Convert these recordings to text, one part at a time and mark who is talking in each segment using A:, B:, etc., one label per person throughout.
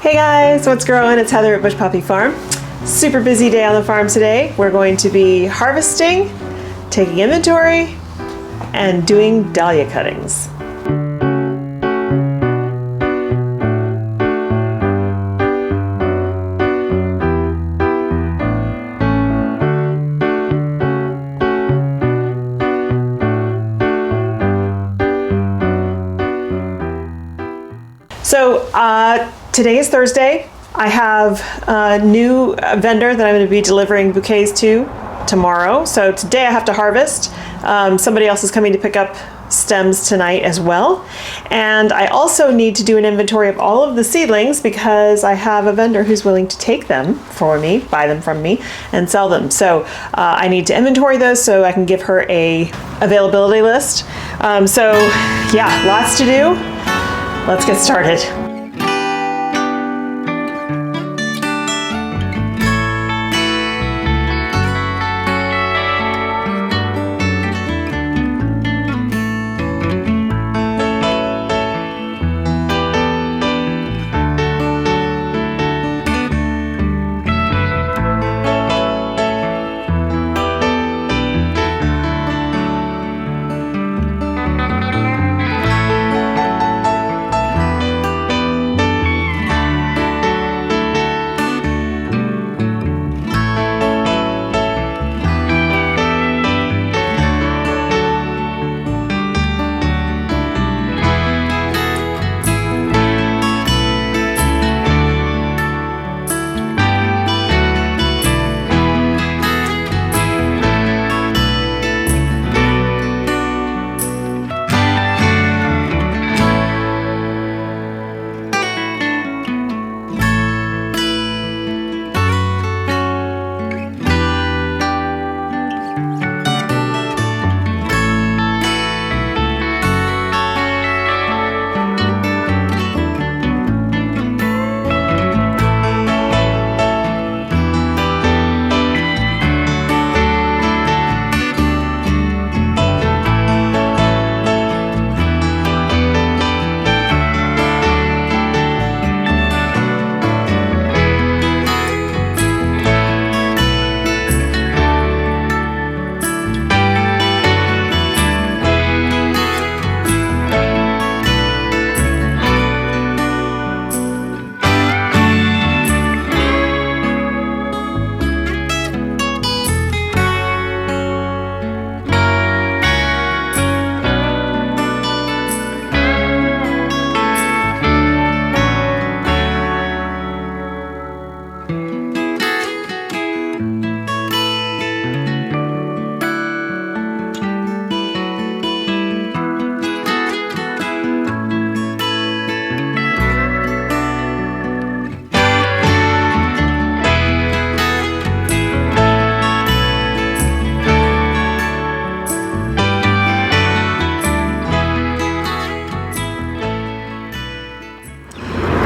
A: Hey guys, what's growing? It's Heather at Bush Poppy Farm. Super busy day on the farm today. We're going to be harvesting, taking inventory, and doing dahlia cuttings. So today is Thursday. I have a new vendor that I'm going to be delivering bouquets to tomorrow. So today I have to harvest. Somebody else is coming to pick up stems tonight as well. And I also need to do an inventory of all of the seedlings because I have a vendor who's willing to take them for me, buy them from me, and sell them. So I need to inventory those so I can give her a availability list. So yeah, lots to do. Let's get started.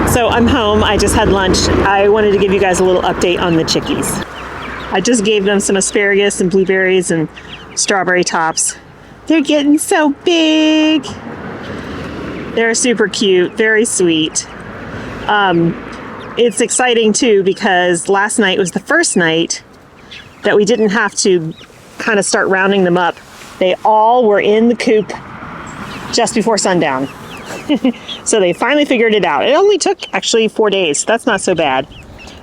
A: So I'm home, I just had lunch. I wanted to give you guys a little update on the chickies. I just gave them some asparagus and blueberries and strawberry tops. They're getting so big. They're super cute, very sweet. It's exciting too because last night was the first night that we didn't have to kind of start rounding them up. They all were in the coop just before sundown. So they finally figured it out. It only took actually 4 days. That's not so bad.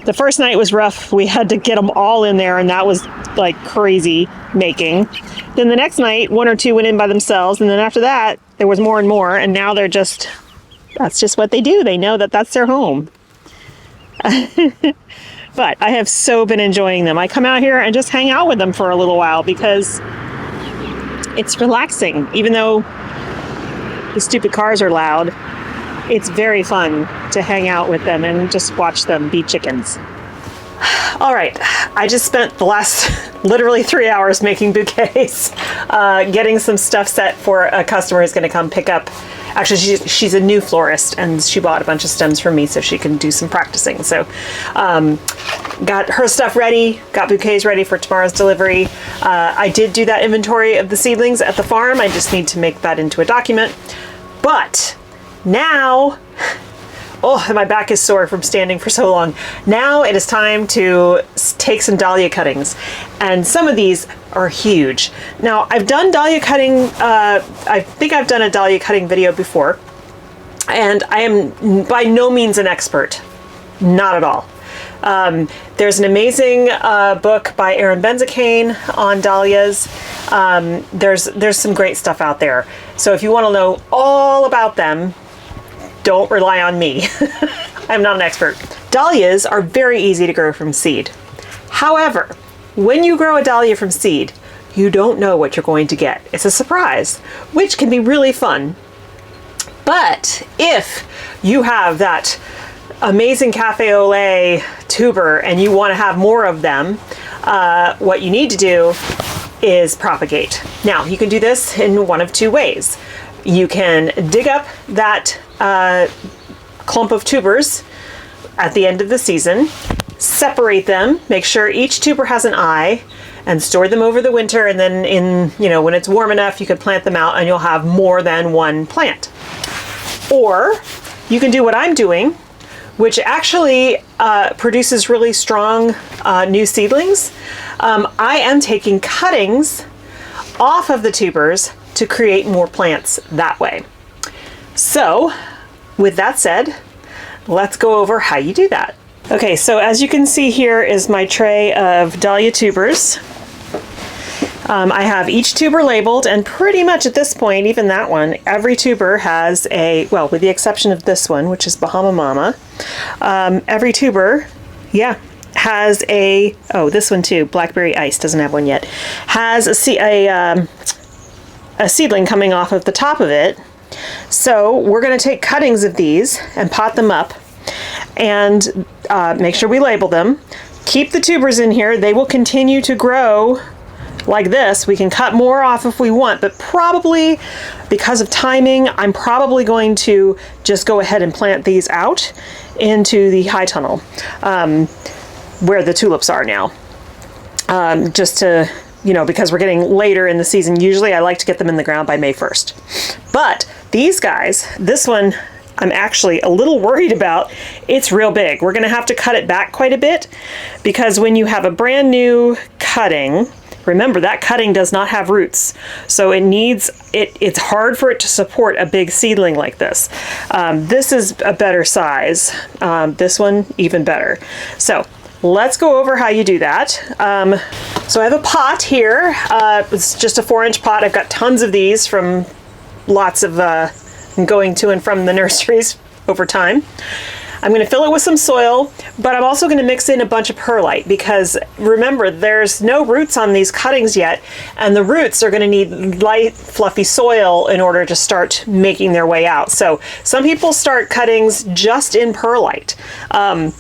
A: The first night was rough. We had to get them all in there and that was like crazy making. Then the next night, 1 or 2 went in by themselves. And then after that, there was more and more. And now they're just, that's just what they do. They know that that's their home. But I have so been enjoying them. I come out here and just hang out with them for a little while because it's relaxing. Even though the stupid cars are loud, it's very fun to hang out with them and just watch them be chickens. All right, I just spent the last literally 3 hours making bouquets, getting some stuff set for a customer who's going to come pick up. Actually, she's a new florist and she bought a bunch of stems from me so she can do some practicing. So got her stuff ready, got bouquets ready for tomorrow's delivery. I did do that inventory of the seedlings at the farm. I just need to make that into a document. But now Oh, my back is sore from standing for so long. Now it is time to take some dahlia cuttings. And some of these are huge. Now, I've done dahlia cutting, I think I've done a dahlia cutting video before. And I am by no means an expert. Not at all. There's an amazing book by Erin Benzacane on dahlias. There's some great stuff out there. So if you want to know all about them, don't rely on me. I'm not an expert. Dahlias are very easy to grow from seed. However, when you grow a dahlia from seed, you don't know what you're going to get. It's a surprise, which can be really fun. But if you have that amazing cafe au lait tuber and you want to have more of them, what you need to do is propagate. Now, you can do this in one of two ways. You can dig up that clump of tubers at the end of the season, separate them, make sure each tuber has an eye, and store them over the winter, and then when it's warm enough, you can plant them out and you'll have more than one plant. Or you can do what I'm doing, which actually produces really strong new seedlings. I am taking cuttings off of the tubers to create more plants that way. So with that said, let's go over how you do that. Okay, so as you can see, here is my tray of Dahlia tubers. I have each tuber labeled, and pretty much at this point, even that one, every tuber has well, with the exception of this one, which is Bahama Mama, every tuber, has this one too, Blackberry Ice, doesn't have one yet, has a seedling coming off of the top of it. So we're going to take cuttings of these and pot them up and make sure we label them. Keep the tubers in here. They will continue to grow like this. We can cut more off if we want, but probably because of timing, I'm probably going to just go ahead and plant these out into the high tunnel where the tulips are now. Just to, because we're getting later in the season. Usually I like to get them in the ground by May 1st. But these guys, this one I'm actually a little worried about. It's real big. We're going to have to cut it back quite a bit, because when you have a brand new cutting, remember that cutting does not have roots. So it's hard for it to support a big seedling like this. This is a better size. This one even better. So let's go over how you do that. So I have a pot here. It's just a 4-inch pot. I've got tons of these from lots of going to and from the nurseries over time. I'm going to fill it with some soil, but I'm also going to mix in a bunch of perlite, because remember, there's no roots on these cuttings yet, and the roots are going to need light, fluffy soil in order to start making their way out. So some people start cuttings just in perlite. I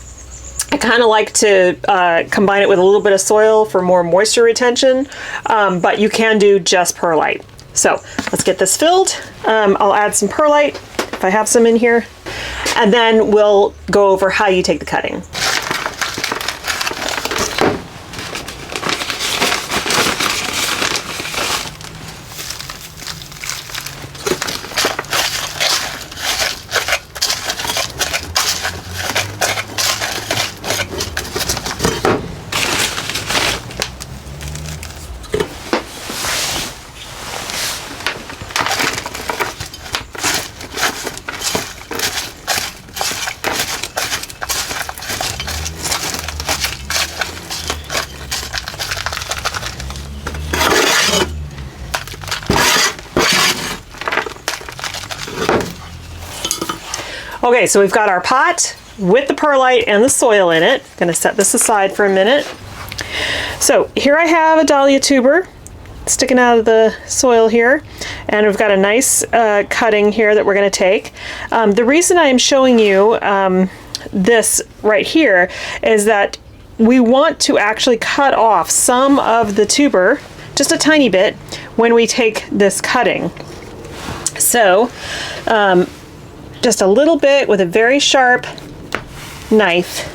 A: kind of like to combine it with a little bit of soil for more moisture retention, but you can do just perlite. So let's get this filled. I'll add some perlite if I have some in here, and then we'll go over how you take the cutting. Okay, so we've got our pot with the perlite and the soil in it. I'm gonna set this aside for a minute. So here I have a Dahlia tuber sticking out of the soil here, and we've got a nice cutting here that we're gonna take. The reason I am showing you this right here is that we want to actually cut off some of the tuber, just a tiny bit, when we take this cutting. So, just a little bit with a very sharp knife,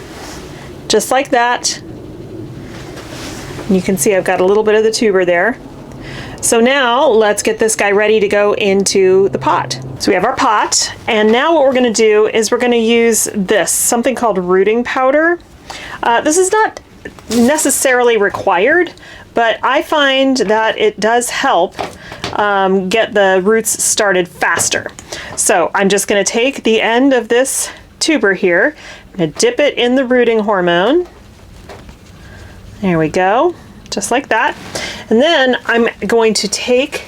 A: just like that. And you can see I've got a little bit of the tuber there. So now let's get this guy ready to go into the pot. So we have our pot, and now what we're going to do is we're going to use this, something called rooting powder. This is not necessarily required, but I find that it does help get the roots started faster. So I'm just going to take the end of this tuber here, I'm going to dip it in the rooting hormone. There we go, just like that. And then I'm going to take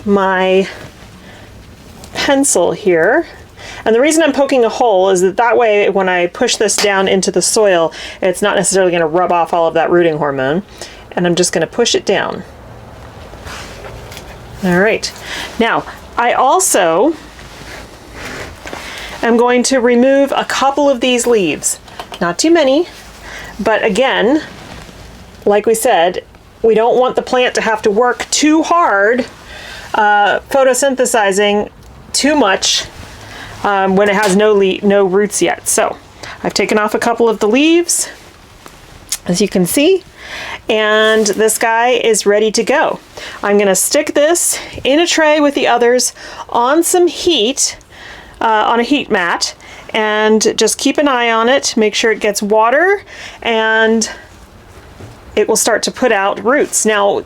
A: my pencil here, and the reason I'm poking a hole is that way when I push this down into the soil, it's not necessarily going to rub off all of that rooting hormone, and I'm just going to push it down. All right, now I also am going to remove a couple of these leaves, not too many, but again, like we said, we don't want the plant to have to work too hard photosynthesizing too much when it has no roots yet. So I've taken off a couple of the leaves, as you can see, and this guy is ready to go. I'm going to stick this in a tray with the others on some heat, on a heat mat, and just keep an eye on it, make sure it gets water, and it will start to put out roots. Now,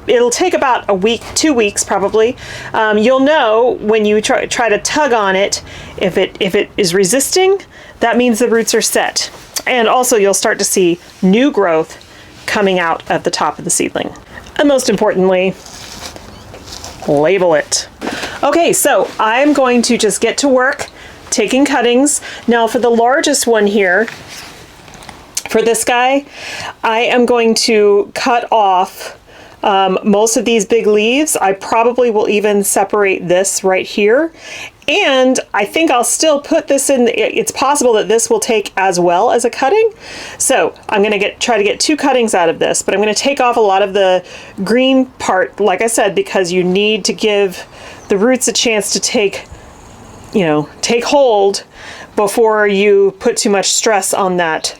A: it'll take about a week, 2 weeks probably. You'll know when you try to tug on it, if it is resisting, that means the roots are set. And also you'll start to see new growth coming out at the top of the seedling. And most importantly, label it. Okay, so I'm going to just get to work taking cuttings. Now for the largest one here, for this guy, I am going to cut off most of these big leaves. I probably will even separate this right here. And I think I'll still put this in, it's possible that this will take as well as a cutting. So I'm gonna try to get 2 cuttings out of this, but I'm gonna take off a lot of the green part, like I said, because you need to give the roots a chance to take hold before you put too much stress on that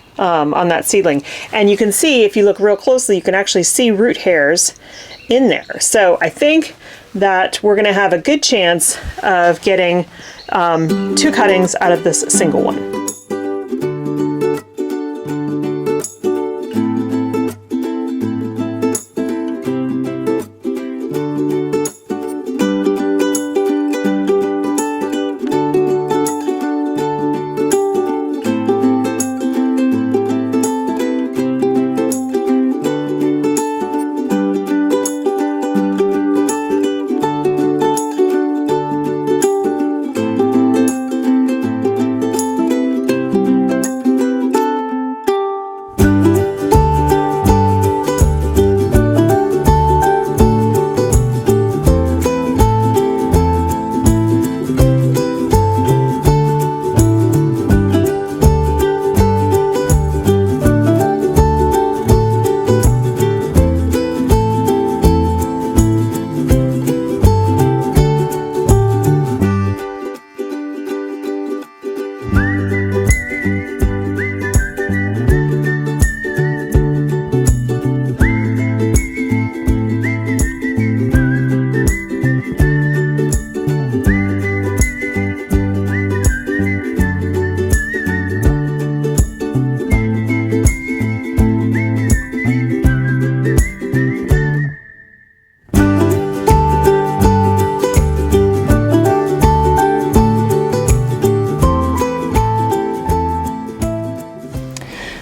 A: seedling. And you can see, if you look real closely, you can actually see root hairs in there. So I think that we're going to have a good chance of getting 2 cuttings out of this single one.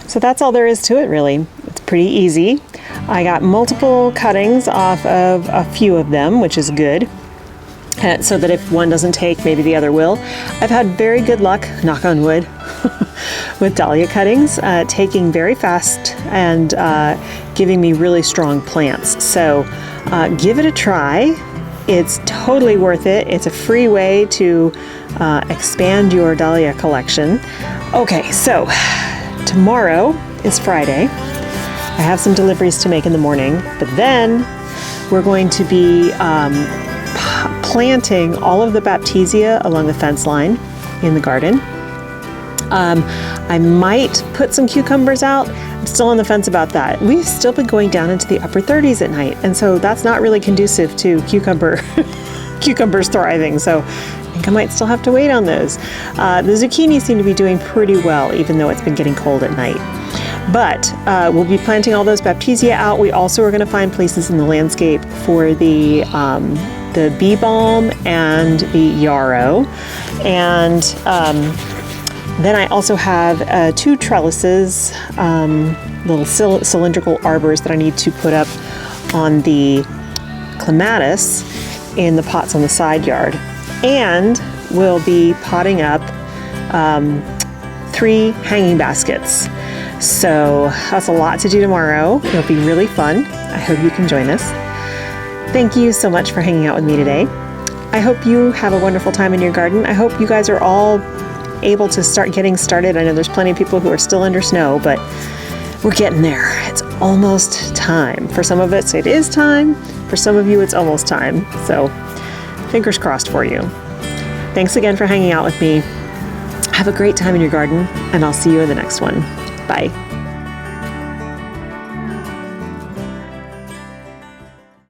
A: So that's all there is to it, really. It's pretty easy. I got multiple cuttings off of a few of them, which is good. So that if one doesn't take, maybe the other will. I've had very good luck, knock on wood, with Dahlia cuttings, taking very fast and giving me really strong plants. So give it a try. It's totally worth it. It's a free way to expand your Dahlia collection. Okay, so tomorrow is Friday. I have some deliveries to make in the morning, but then we're going to be planting all of the Baptisia along the fence line in the garden. I might put some cucumbers out. I'm still on the fence about that. We've still been going down into the upper 30s at night, and so that's not really conducive to cucumber cucumbers thriving, so I think I might still have to wait on those. The zucchini seem to be doing pretty well, even though it's been getting cold at night. But we'll be planting all those baptisia out. We also are going to find places in the landscape for the bee balm and the yarrow. And then I also have 2 trellises, little cylindrical arbors that I need to put up on the clematis in the pots on the side yard. And we'll be potting up 3 hanging baskets. So that's a lot to do tomorrow. It'll be really fun. I hope you can join us. Thank you so much for hanging out with me today. I hope you have a wonderful time in your garden. I hope you guys are all able to start getting started. I know there's plenty of people who are still under snow, but we're getting there. It's almost time. For some of us, it is time. For some of you, it's almost time. So fingers crossed for you. Thanks again for hanging out with me. Have a great time in your garden, and I'll see you in the next one. Bye.